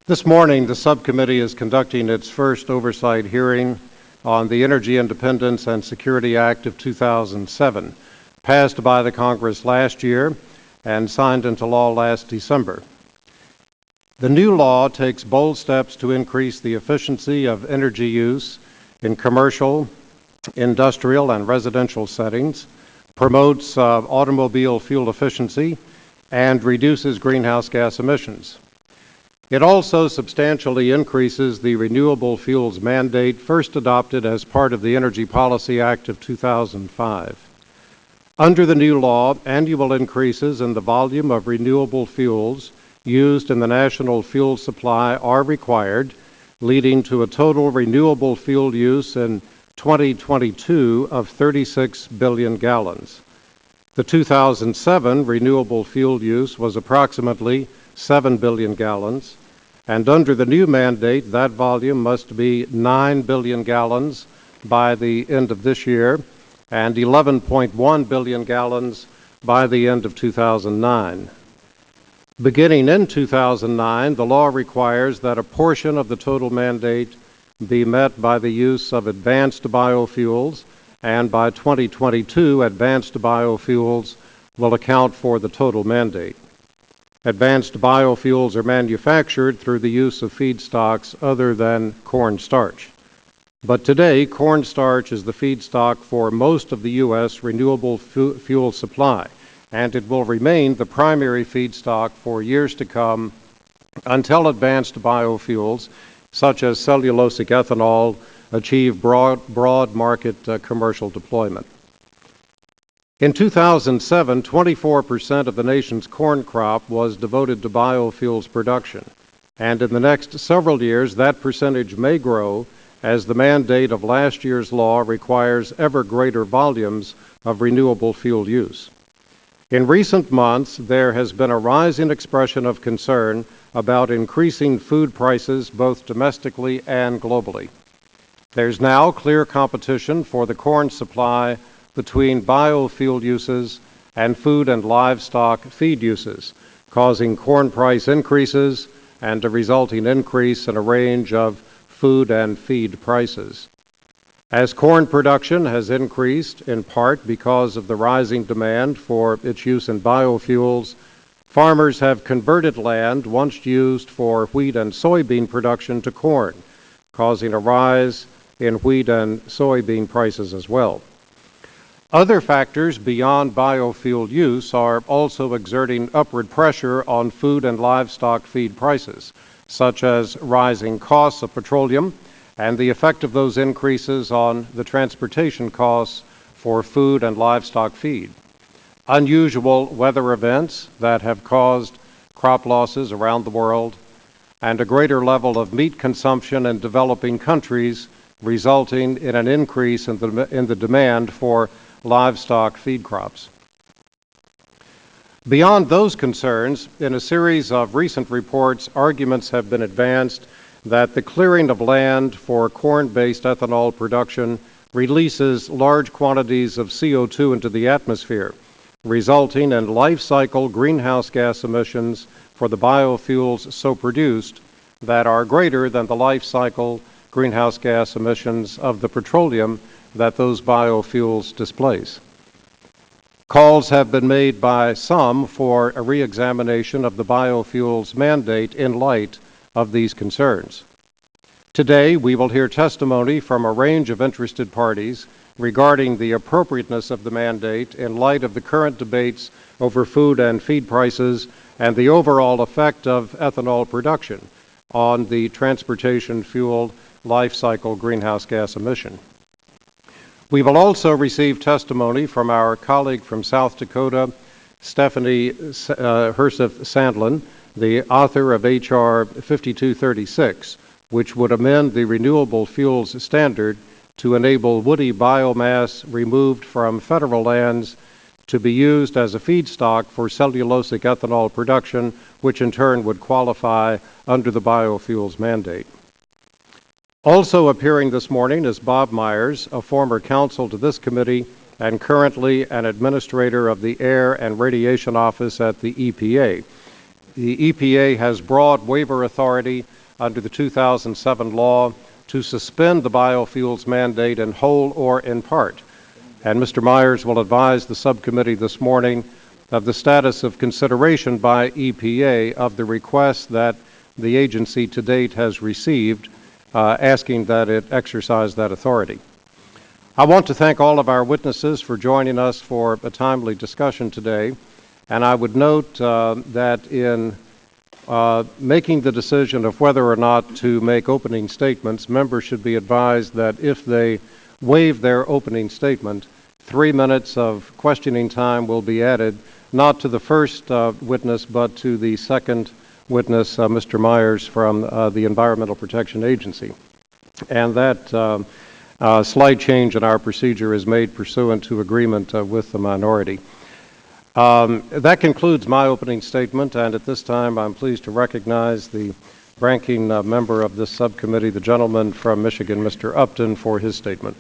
This morning, the subcommittee is conducting its first oversight hearing on the Energy Independence and Security Act of 2007, passed by the Congress last year and signed into law last December. The new law takes bold steps to increase the efficiency of energy use in commercial, industrial, and residential settings, promotes automobile fuel efficiency, and reduces greenhouse gas emissions. It also substantially increases the renewable fuels mandate first adopted as part of the Energy Policy Act of 2005. Under the new law, annual increases in the volume of renewable fuels used in the national fuel supply are required, leading to a total renewable fuel use in 2022 of 36 billion gallons. The 2007 renewable fuel use was approximately 7 billion gallons, and under the new mandate, that volume must be 9 billion gallons by the end of this year and 11.1 billion gallons by the end of 2009. Beginning in 2009, the law requires that a portion of the total mandate be met by the use of advanced biofuels, and by 2022, advanced biofuels will account for the total mandate. Advanced biofuels are manufactured through the use of feedstocks other than cornstarch. But today, cornstarch is the feedstock for most of the U.S. renewable fuel supply, and it will remain the primary feedstock for years to come until advanced biofuels, such as cellulosic ethanol, achieve broad market commercial deployment. In 2007, 24% of the nation's corn crop was devoted to biofuels production, and in the next several years, that percentage may grow as the mandate of last year's law requires ever greater volumes of renewable fuel use. In recent months, there has been a rising expression of concern about increasing food prices both domestically and globally. There's now clear competition for the corn supply between biofuel uses and food and livestock feed uses, causing corn price increases and a resulting increase in a range of food and feed prices. As corn production has increased, in part because of the rising demand for its use in biofuels, farmers have converted land once used for wheat and soybean production to corn, causing a rise in wheat and soybean prices as well. Other factors beyond biofuel use are also exerting upward pressure on food and livestock feed prices, such as rising costs of petroleum and the effect of those increases on the transportation costs for food and livestock feed. Unusual weather events that have caused crop losses around the world, and a greater level of meat consumption in developing countries, resulting in an increase in the demand for livestock feed crops. Beyond those concerns, in a series of recent reports, arguments have been advanced that the clearing of land for corn-based ethanol production releases large quantities of CO2 into the atmosphere, resulting in life cycle greenhouse gas emissions for the biofuels so produced that are greater than the life cycle greenhouse gas emissions of the petroleum that those biofuels displace. Calls have been made by some for a re-examination of the biofuels mandate in light of these concerns. Today, we will hear testimony from a range of interested parties regarding the appropriateness of the mandate in light of the current debates over food and feed prices and the overall effect of ethanol production on the transportation fuel life cycle greenhouse gas emission. We will also receive testimony from our colleague from South Dakota, Stephanie Herseth-Sandlin, the author of H.R. 5236, which would amend the renewable fuels standard to enable woody biomass removed from federal lands to be used as a feedstock for cellulosic ethanol production, which in turn would qualify under the biofuels mandate. Also appearing this morning is Bob Myers, a former counsel to this committee and currently an administrator of the Air and Radiation Office at the EPA. the EPA has broad waiver authority under the 2007 law to suspend the biofuels mandate in whole or in part. And Mr. Myers will advise the subcommittee this morning of the status of consideration by EPA of the request that the agency to date has received, asking that it exercise that authority. I want to thank all of our witnesses for joining us for a timely discussion today, and I would note that in making the decision of whether or not to make opening statements, members should be advised that if they waive their opening statement, 3 minutes of questioning time will be added, not to the first witness, but to the second witness, Mr. Myers from the Environmental Protection Agency. And that slight change in our procedure is made pursuant to agreement with the minority. That concludes my opening statement, and at this time I'm pleased to recognize the ranking member of this subcommittee, the gentleman from Michigan, Mr. Upton, for his statement.